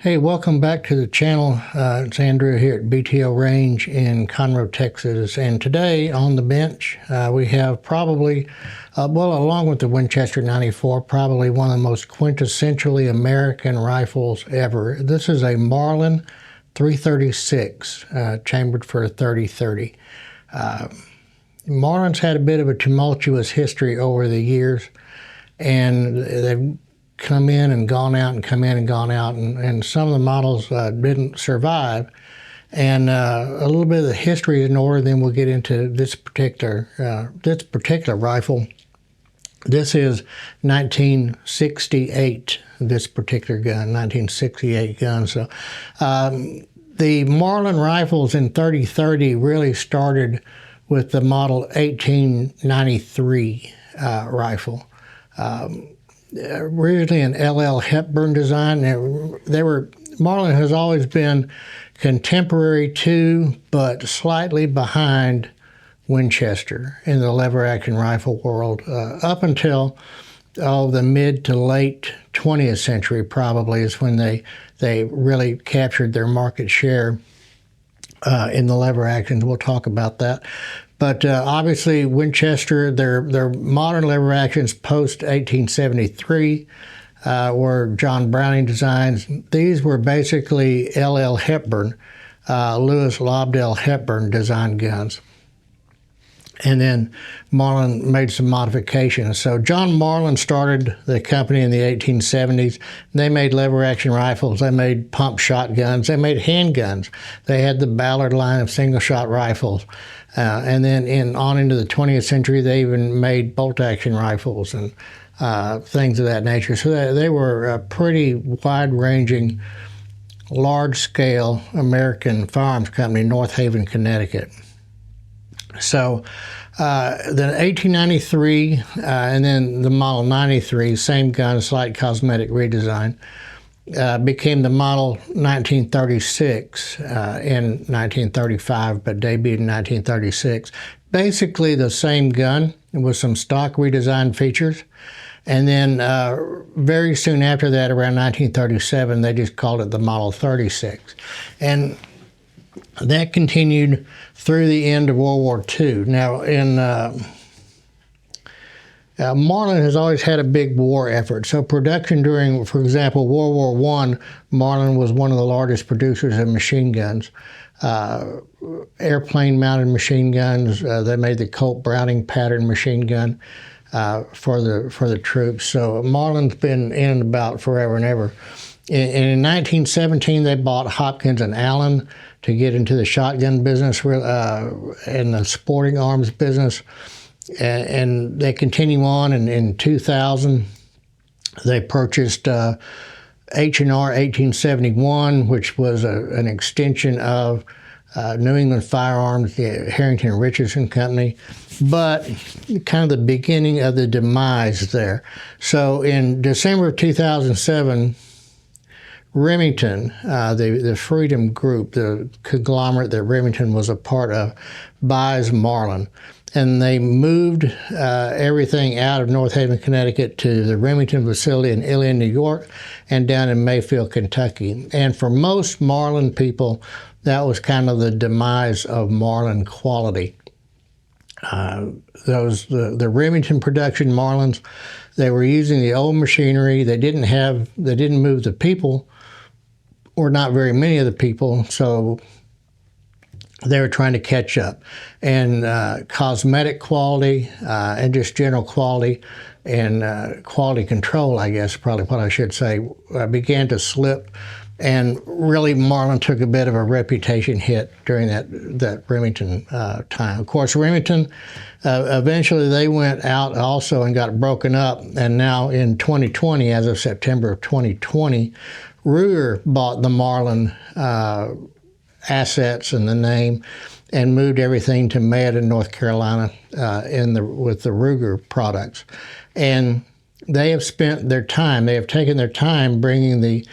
Hey, welcome back to the channel. It's Andrew here at BTO Range in Conroe, Texas. And today on the bench, we have probably, along with the Winchester 94, probably one of the most quintessentially American rifles ever. This is a Marlin 336, chambered for a 30-30. Marlin's had a bit of a tumultuous history over the years, and they've come in and gone out and come in and gone out, and some of the models didn't survive. And a little bit of the history is in order, then we'll get into this particular rifle. This is 1968, this particular gun, 1968 gun. So the Marlin rifles in 30-30 really started with the model 1893 rifle. Originally an L.L. Hepburn design. Marlin has always been contemporary to, but slightly behind Winchester in the lever action rifle world, up until the mid to late 20th century probably is when they really captured their market share in the lever actions. We'll talk about that. But obviously Winchester, their modern lever actions post 1873 were John Browning designs. These were basically L.L. Hepburn, Lewis Lobdell Hepburn design guns. And then Marlin made some modifications. So John Marlin started the company in the 1870s. They made lever action rifles. They made pump shotguns. They made handguns. They had the Ballard line of single shot rifles. And then on into the 20th century, they even made bolt action rifles and things of that nature. So they were a pretty wide ranging, large scale American firearms company, North Haven, Connecticut. So the 1893 and then the model 93, same gun, slight cosmetic redesign, became the model 1936 in 1935, but debuted in 1936. Basically the same gun with some stock redesigned features. And then very soon after that, around 1937, they just called it the Model 36. And that continued through the end of World War II. Now, Marlin has always had a big war effort. So production during, for example, World War I, Marlin was one of the largest producers of machine guns. Airplane-mounted machine guns. They made the Colt Browning pattern machine gun for the troops. So Marlin's been in and about forever and ever. In 1917, they bought Hopkins and Allen to get into the shotgun business and the sporting arms business. And they continue on, and in 2000, they purchased H&R 1871, which was an extension of New England Firearms, the Harrington Richardson Company, but kind of the beginning of the demise there. So in December of 2007, Remington, the Freedom Group, the conglomerate that Remington was a part of, buys Marlin. And they moved everything out of North Haven, Connecticut to the Remington facility in Ilion, New York, and down in Mayfield, Kentucky. And for most Marlin people, that was kind of the demise of Marlin quality. The Remington production Marlins, they were using the old machinery. They didn't move the people, or not very many of the people, so they were trying to catch up. And cosmetic quality and just general quality and quality control, I guess, probably what I should say, began to slip. And really, Marlin took a bit of a reputation hit during that Remington time. Of course, Remington, eventually they went out also and got broken up. And now in 2020, as of September of 2020, Ruger bought the Marlin assets and the name and moved everything to Mayodan, North Carolina with the Ruger products. And they have spent their time, they have taken their time bringing the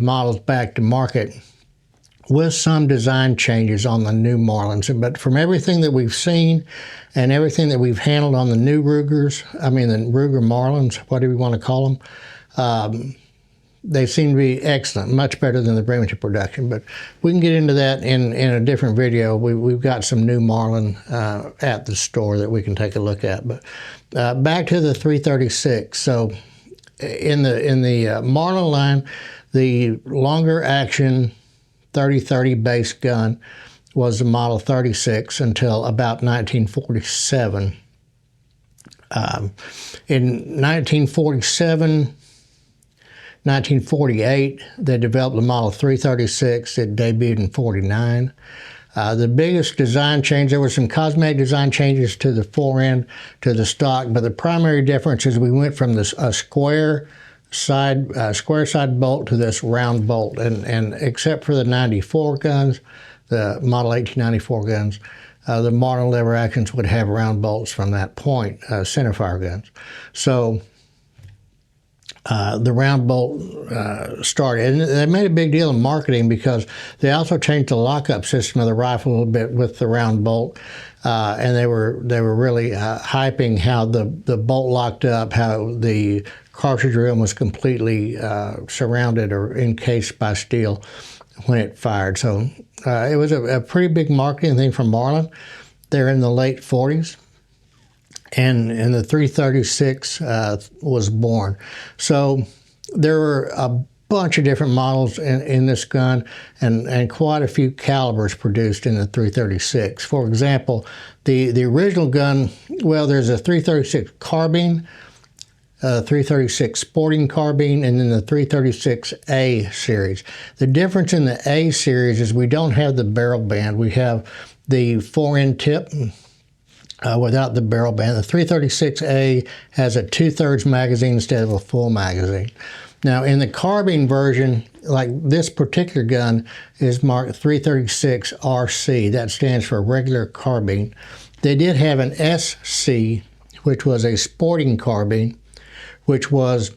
models back to market with some design changes on the new Marlins. But from everything that we've seen and everything that we've handled on the new Rugers, the Ruger Marlins, whatever you want to call them, they seem to be excellent, much better than the Remington production. But we can get into that in a different video. We've got some new Marlin at the store that we can take a look at. But back to the 336. So in the Marlin line, the longer action 30-30 base gun was the Model 36 until about 1947. In 1948, they developed the Model 336. It debuted in 49. The biggest design change, there were some cosmetic design changes to the fore end, to the stock, but the primary difference is we went from this square side bolt to this round bolt, and except for the 94 guns, the Model 1894 guns, the Marlin lever actions would have round bolts from that point, centerfire guns. So the round bolt started, and they made a big deal in marketing because they also changed the lockup system of the rifle a little bit with the round bolt, and they were really hyping how the bolt locked up, how the cartridge rim was completely surrounded or encased by steel when it fired. So it was a pretty big marketing thing for Marlin. They're in the late 40s. And the 336 was born. So there were a bunch of different models in this gun, and quite a few calibers produced in the 336. For example, the original gun, well, there's a 336 carbine, 336 sporting carbine, and then the 336A series. The difference in the A series is we don't have the barrel band. We have the fore-end tip, without the barrel band. The 336A has a 2/3 magazine instead of a full magazine. Now in the carbine version, like this particular gun is marked 336 RC. That stands for regular carbine. They did have an SC, which was a sporting carbine, which was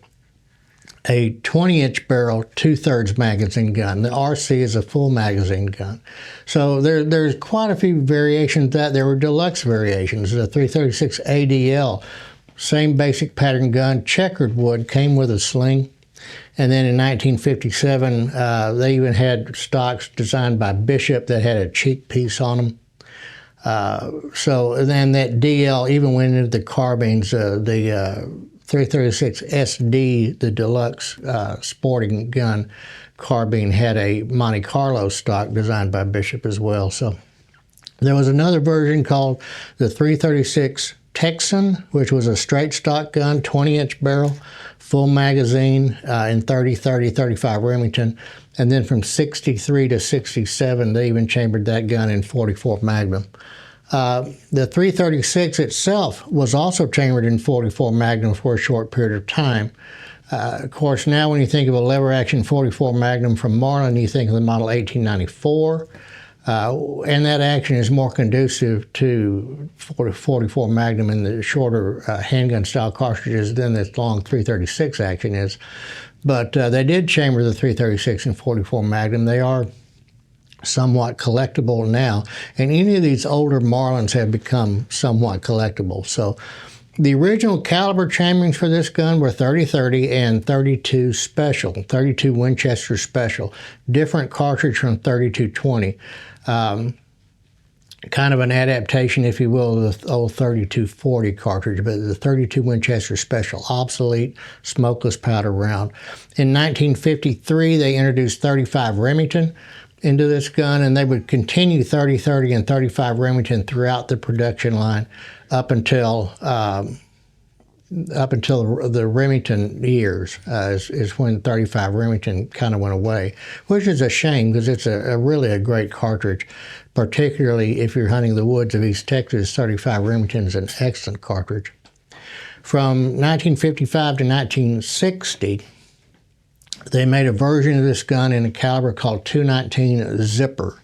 a 20-inch barrel, 2/3 magazine gun. The RC is a full magazine gun. So there's quite a few variations that there were deluxe variations. The 336 ADL, same basic pattern gun, checkered wood, came with a sling. And then in 1957, they even had stocks designed by Bishop that had a cheek piece on them. So then that DL even went into the carbines, the 336 SD, the deluxe sporting gun carbine, had a Monte Carlo stock designed by Bishop as well. So there was another version called the 336 Texan, which was a straight stock gun, 20-inch barrel, full magazine in 30-35 Remington. And then from 63 to 67, they even chambered that gun in 44 Magnum. The 336 itself was also chambered in 44 Magnum for a short period of time. Of course, now when you think of a lever action 44 Magnum from Marlin, you think of the Model 1894, and that action is more conducive to 44 Magnum and the shorter handgun style cartridges than this long 336 action is. But they did chamber the 336 in 44 Magnum. They are somewhat collectible now, and any of these older Marlins have become somewhat collectible. So the original caliber chamberings for this gun were 30-30 and 32 special, 32 Winchester special, different cartridge from 32-20. Kind of an adaptation, if you will, of the old 32-40 cartridge, but the 32 Winchester special, obsolete, smokeless powder round. In 1953, they introduced 35 Remington into this gun, and they would continue 30-30 and 35 Remington throughout the production line up until the Remington years is when 35 Remington kind of went away, which is a shame because it's really a great cartridge, particularly if you're hunting the woods of East Texas. 35 Remington is an excellent cartridge. From 1955 to 1960, they made a version of this gun in a caliber called .219 Zipper,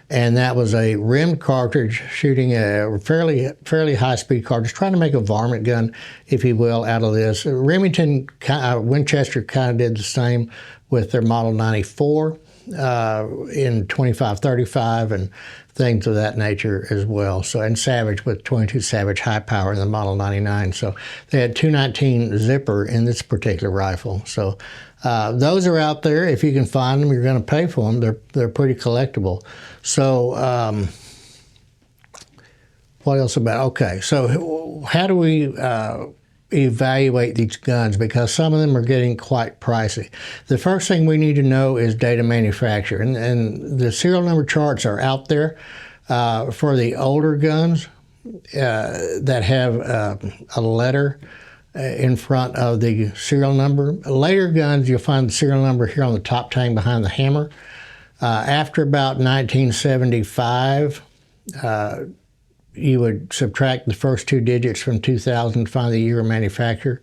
and that was a rimmed cartridge shooting a fairly high-speed cartridge, trying to make a varmint gun, if you will, out of this. Remington, Winchester kind of did the same with their Model 94 in 25-35 and things of that nature as well. So, and Savage with 22 Savage high power in the Model 99. So they had 219 zipper in this particular rifle. So those are out there. If you can find them, you're going to pay for them. They're pretty collectible. So what else about? Okay, so how do we evaluate these guns, because some of them are getting quite pricey. The first thing we need to know is date of manufacture, and the serial number charts are out there for the older guns that have a letter in front of the serial number. Later guns, you'll find the serial number here on the top tang behind the hammer. After about 1975, you would subtract the first two digits from 2000 to find the year of manufacture.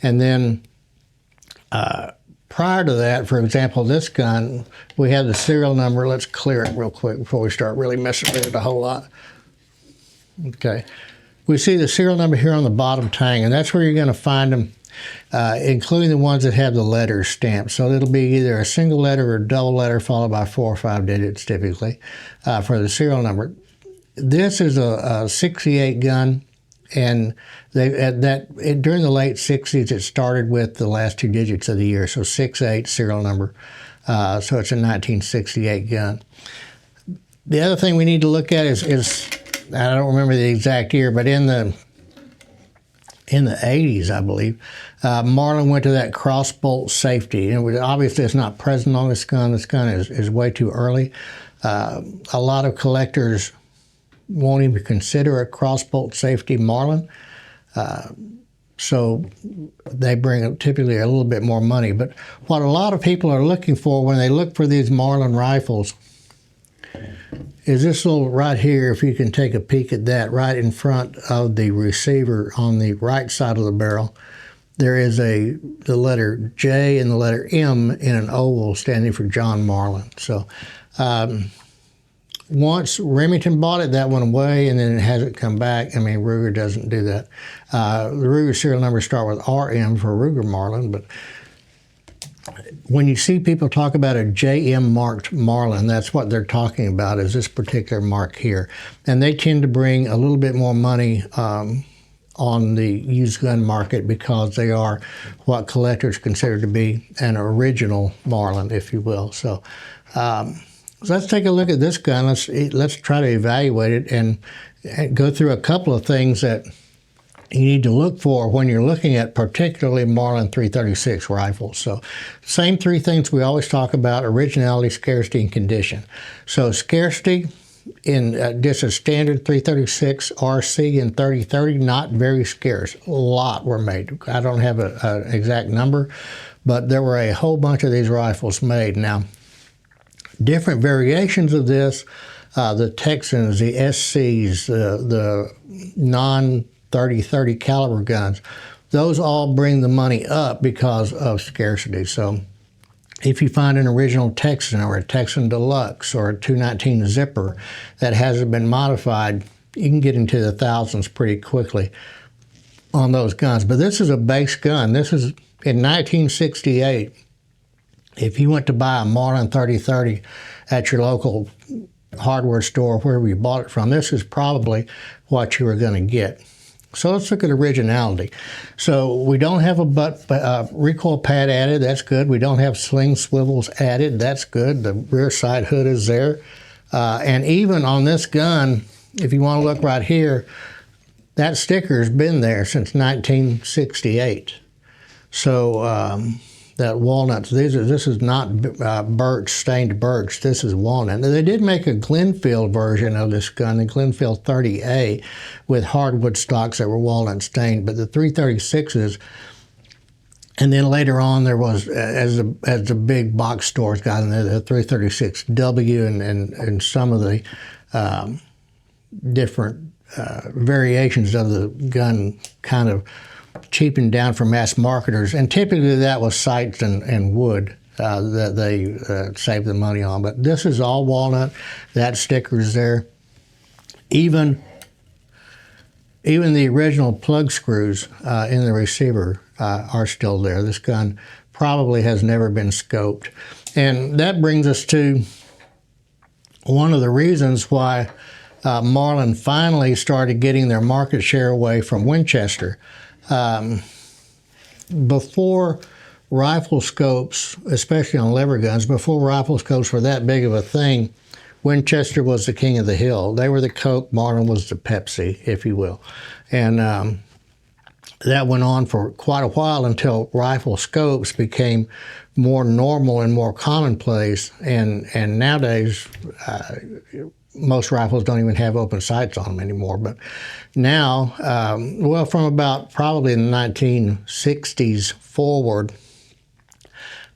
And then prior to that, for example, this gun, we have the serial number. Let's clear it real quick before we start really messing with it a whole lot. Okay. We see the serial number here on the bottom tang, and that's where you're going to find them, including the ones that have the letters stamped. So it'll be either a single letter or a double letter followed by 4 or 5 digits typically for the serial number. This is a 68 gun, and during the late 60s, it started with the last 2 digits of the year, so 68 serial number. So it's a 1968 gun. The other thing we need to look at is I don't remember the exact year, but in the 80s, I believe, Marlin went to that crossbolt safety. And obviously, it's not present on this gun. This gun is way too early. A lot of collectors won't even consider a crossbolt safety Marlin. So they bring typically a little bit more money. But what a lot of people are looking for when they look for these Marlin rifles is this little right here, if you can take a peek at that, right in front of the receiver on the right side of the barrel, there is the letter J and the letter M in an oval standing for John Marlin. So once Remington bought it, that went away, and then it hasn't come back. I mean, Ruger doesn't do that. The Ruger serial numbers start with RM for Ruger Marlin, but when you see people talk about a JM marked Marlin, that's what they're talking about, is this particular mark here. And they tend to bring a little bit more money on the used gun market because they are what collectors consider to be an original Marlin, if you will. So let's take a look at this gun. Let's try to evaluate it and go through a couple of things that you need to look for when you're looking at particularly Marlin 336 rifles. So same 3 things we always talk about: originality, scarcity, and condition. So scarcity in just a standard 336 RC in 30-30, not very scarce. A lot were made. I don't have an exact number, but there were a whole bunch of these rifles made. Now, different variations of this, the Texans, the SCs, the non-30-30 caliber guns, those all bring the money up because of scarcity. So if you find an original Texan or a Texan Deluxe or a 219 zipper that hasn't been modified, you can get into the thousands pretty quickly on those guns. But this is a base gun. This is in 1968. If you went to buy a Marlin 30-30 at your local hardware store, wherever you bought it from, this is probably what you were going to get. So let's look at originality. So we don't have a recoil pad added. That's good. We don't have sling swivels added. That's good. The rear side hood is there. And even on this gun, if you want to look right here, that sticker's been there since 1968. So that walnuts, this is not birch, stained birch. This is walnut. Now, they did make a Glenfield version of this gun, the Glenfield 30A, with hardwood stocks that were walnut stained, but the 336s, and then later on there was, as the big box stores got in there, the 336W and some of the different variations of the gun kind of cheapened down for mass marketers, and typically that was sights and wood that they saved the money on. But this is all walnut. That sticker's there. Even the original plug screws in the receiver are still there. This gun probably has never been scoped. And that brings us to one of the reasons why Marlin finally started getting their market share away from Winchester. Before rifle scopes, especially on lever guns, before rifle scopes were that big of a thing, Winchester was the king of the hill. They were the Coke, Marlin was the Pepsi, if you will. And that went on for quite a while until rifle scopes became more normal and more commonplace. And nowadays, most rifles don't even have open sights on them anymore. But now, well, from about probably the 1960s forward,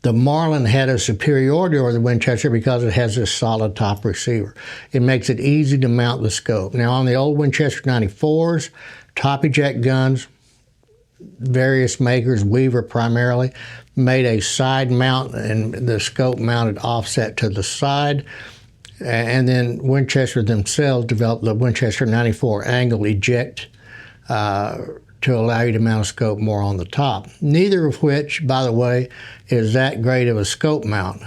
the Marlin had a superiority over the Winchester because it has this solid top receiver. It makes it easy to mount the scope. Now, on the old Winchester 94s, top eject guns, various makers, Weaver primarily, made a side mount and the scope mounted offset to the side. And then Winchester themselves developed the Winchester 94 angle eject to allow you to mount a scope more on the top. Neither of which, by the way, is that great of a scope mount.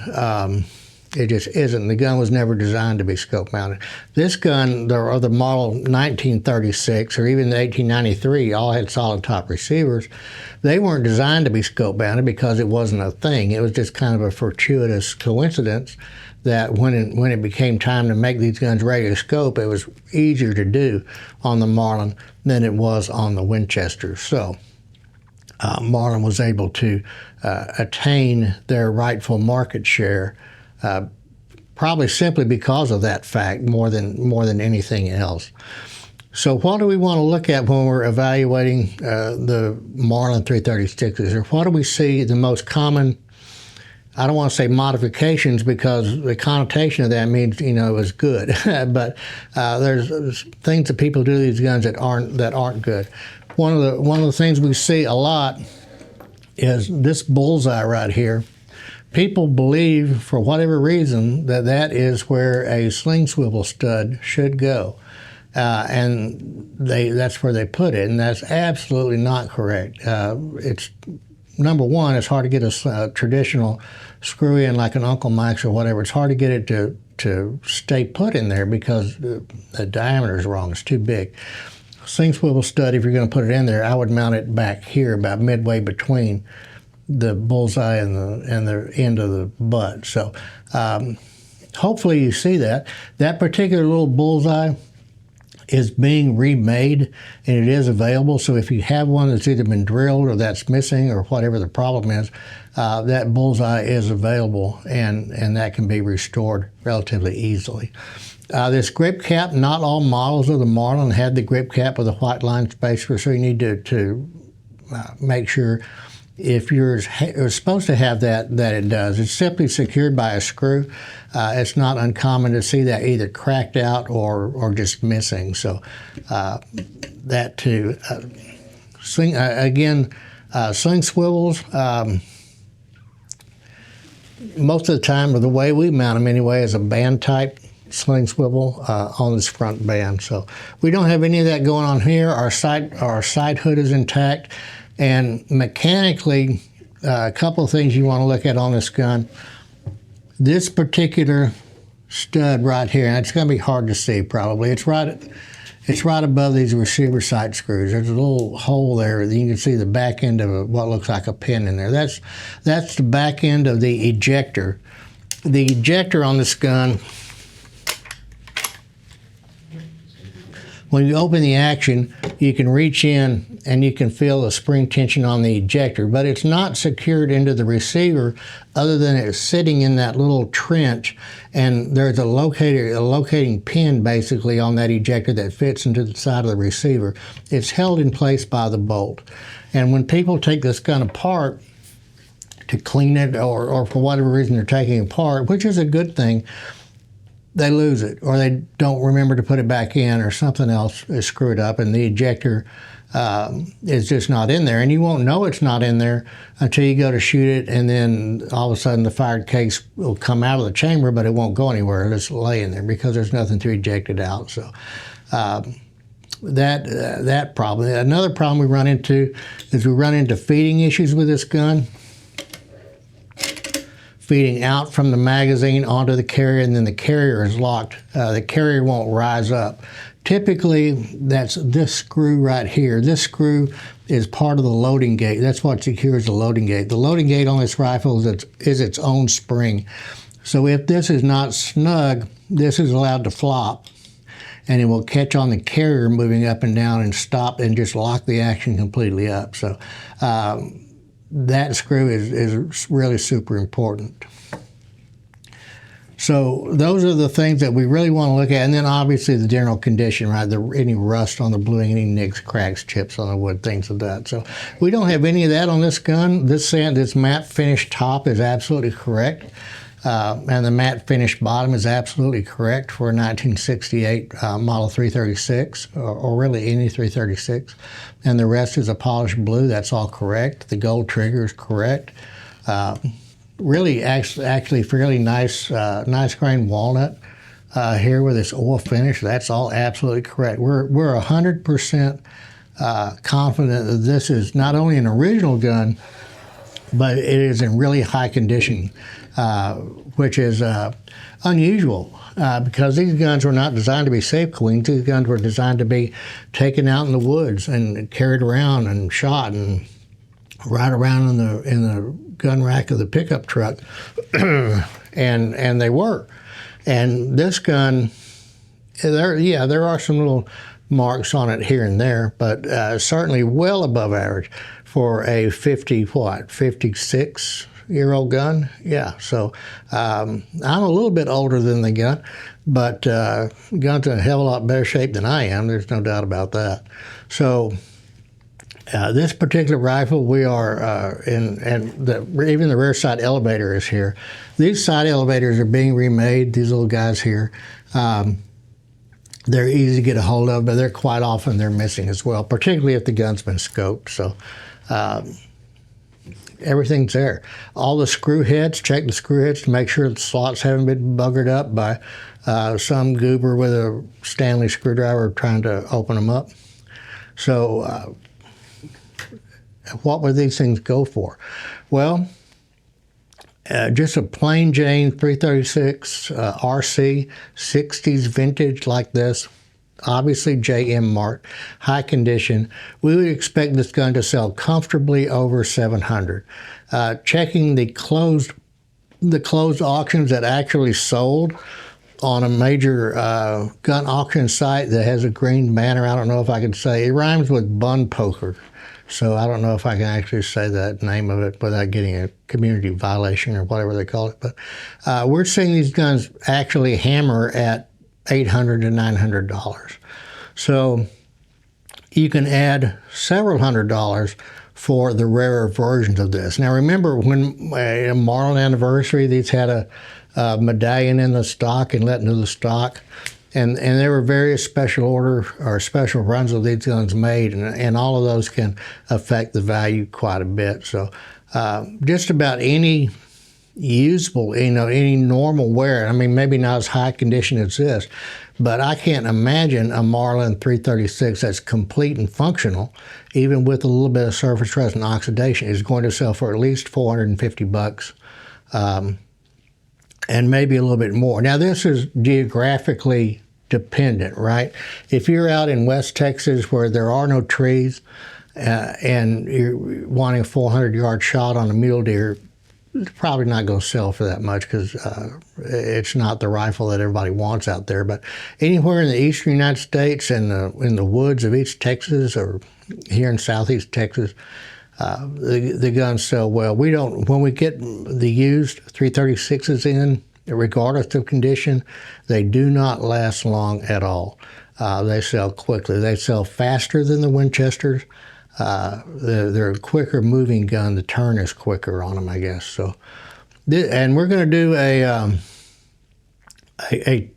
It just isn't. The gun was never designed to be scope mounted. This gun, or the model 1936 or even the 1893, all had solid top receivers. They weren't designed to be scope mounted because it wasn't a thing. It was just kind of a fortuitous coincidence that when it became time to make these guns ready to scope, it was easier to do on the Marlin than it was on the Winchester. So Marlin was able to attain their rightful market share probably simply because of that fact more than anything else. So what do we want to look at when we're evaluating the Marlin 336s? Or what do we see the most common, I don't want to say modifications because the connotation of that means, it was good. But there's things that people do to these guns that aren't good. One of the things we see a lot is this bullseye right here. People believe, for whatever reason, that is where a sling swivel stud should go. And that's where they put it, and that's absolutely not correct. It's number one, it's hard to get a traditional screw in like an Uncle Mike's or whatever. It's hard to get it to stay put in there because the diameter is wrong. It's too big. Sling swivel stud, if you're going to put it in there, I would mount it back here, about midway between the bullseye and the end of the butt. So hopefully you see that. That particular little bullseye is being remade, and it is available. So if you have one that's either been drilled or that's missing or whatever the problem is, that bullseye is available, and that can be restored relatively easily. This grip cap, not all models of the Marlin had the grip cap with a white line spacer, so you need to make sure if yours is supposed to have that it does. It's simply secured by a screw. It's not uncommon to see that either cracked out or just missing. So that too. Sling swivels, most of the time, or the way we mount them anyway, is a band type sling swivel on this front band. So we don't have any of that going on here. Our side hood is intact. And mechanically, a couple of things you want to look at on this gun. This particular stud right here, and it's going to be hard to see probably. It's right above these receiver sight screws. There's a little hole there that you can see the back end of what looks like a pin in there. That's the back end of the ejector. The ejector on this gun, when you open the action, you can reach in and you can feel the spring tension on the ejector, but it's not secured into the receiver other than it's sitting in that little trench, and there's a locating pin basically on that ejector that fits into the side of the receiver. It's held in place by the bolt. And when people take this gun apart to clean it or for whatever reason they're taking it apart, which is a good thing, they lose it, or they don't remember to put it back in, or something else is screwed up and the ejector is just not in there. And you won't know it's not in there until you go to shoot it, and then all of a sudden the fired case will come out of the chamber, but it won't go anywhere. It'll just lay in there because there's nothing to eject it out. So that problem. Another problem we run into is we run into feeding issues with this gun. feeding out from the magazine onto the carrier, and then the carrier is locked. The carrier won't rise up. Typically, that's this screw right here. This screw is part of the loading gate. That's what secures the loading gate. The loading gate on this rifle is its own spring. So if this is not snug, this is allowed to flop, and it will catch on the carrier moving up and down and stop and just lock the action completely up. So that screw is really super important. So those are the things that we really want to look at, and then obviously the general condition, right? Any rust on the bluing, any nicks, cracks, chips on the wood, things like that. So we don't have any of that on this gun. This matte finish top is absolutely correct, and the matte finish bottom is absolutely correct for a 1968 model 336, or really any 336. And the rest is a polished blue. That's all correct. The gold trigger is correct. Really, actually, fairly nice, nice grain walnut here with this oil finish. That's all absolutely correct. We're 100% confident that this is not only an original gun, but it is in really high condition, which is unusual because these guns were not designed to be safe cleaned. These guns were designed to be taken out in the woods and carried around and shot and right around in the gun rack of the pickup truck, and they were. And this gun, there are some little marks on it here and there, but certainly well above average for a 56-year-old gun. Yeah, so I'm a little bit older than the gun, but gun's in a hell of a lot better shape than I am. There's no doubt about that. So this particular rifle, we are even the rear side elevator is here. These side elevators are being remade, these little guys here. They're easy to get a hold of, but they're quite often they're missing as well, particularly if the gun's been scoped. So everything's there. All the screw heads, check the screw heads to make sure the slots haven't been buggered up by some goober with a Stanley screwdriver trying to open them up. So what would these things go for? Well, just a plain Jane 336 RC, 60s vintage like this, obviously JM marked, high condition. We would expect this gun to sell comfortably over $700. Checking the closed auctions that actually sold on a major gun auction site that has a green banner, I don't know if I could say, it rhymes with bun poker. So I don't know if I can actually say that name of it without getting a community violation or whatever they call it. But we're seeing these guns actually hammer at $800 to $900. So you can add several $100s for the rarer versions of this. Now remember, when a Marlin anniversary, these had a medallion in the stock and let into the stock. And there were various special order or special runs of these guns made, and all of those can affect the value quite a bit. So just about any usable, any normal wear, I mean, maybe not as high condition as this, but I can't imagine a Marlin 336 that's complete and functional, even with a little bit of surface rust and oxidation, is going to sell for at least $450. And maybe a little bit more. Now, this is geographically dependent, right? If you're out in West Texas where there are no trees and you're wanting a 400-yard shot on a mule deer, it's probably not going to sell for that much because it's not the rifle that everybody wants out there. But anywhere in the eastern United States and in the woods of East Texas or here in Southeast Texas, the guns sell well. When we get the used 336s in, regardless of condition, they do not last long at all. They sell quickly. They sell faster than the Winchesters. They're a quicker moving gun. The turn is quicker on them, I guess. So, and we're going to do a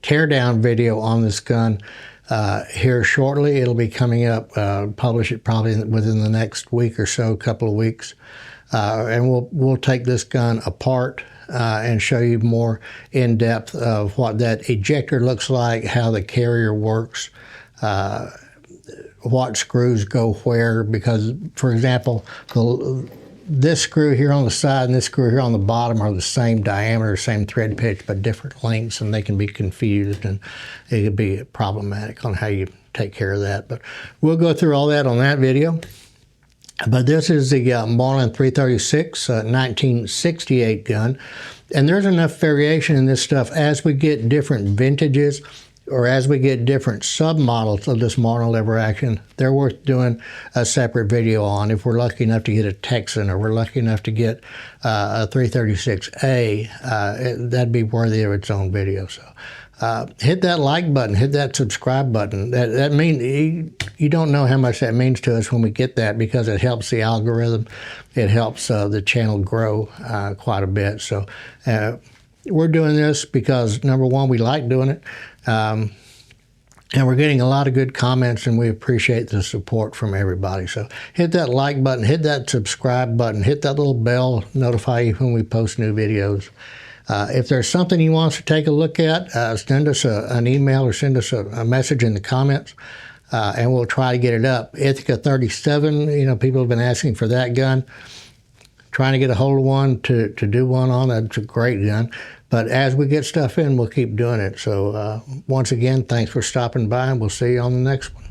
teardown video on this gun here shortly. It'll be coming up, publish it probably within the next week or so, couple of weeks. And we'll take this gun apart and show you more in depth of what that ejector looks like, how the carrier works, what screws go where, because, for example, this screw here on the side and this screw here on the bottom are the same diameter, same thread pitch, but different lengths, and they can be confused, and it could be problematic on how you take care of that. But we'll go through all that on that video. But this is the Marlin 336 1968 gun, and there's enough variation in this stuff as we get different vintages, or as we get different submodels of this Marlin lever action. They're worth doing a separate video on. If we're lucky enough to get a Texan, or we're lucky enough to get a 336A, that'd be worthy of its own video. So hit that like button, hit that subscribe button. That means you don't know how much that means to us when we get that, because it helps the algorithm. It helps the channel grow quite a bit. So we're doing this because, number one, we like doing it. And we're getting a lot of good comments, and we appreciate the support from everybody. So hit that like button, hit that subscribe button, hit that little bell, notify you when we post new videos. If there's something you want us to take a look at, send us an email or send us a message in the comments, and we'll try to get it up. Ithaca 37, you know, people have been asking for that gun. Trying to get a hold of one to do one on. That's a great gun. But as we get stuff in, we'll keep doing it. So once again, thanks for stopping by, and we'll see you on the next one.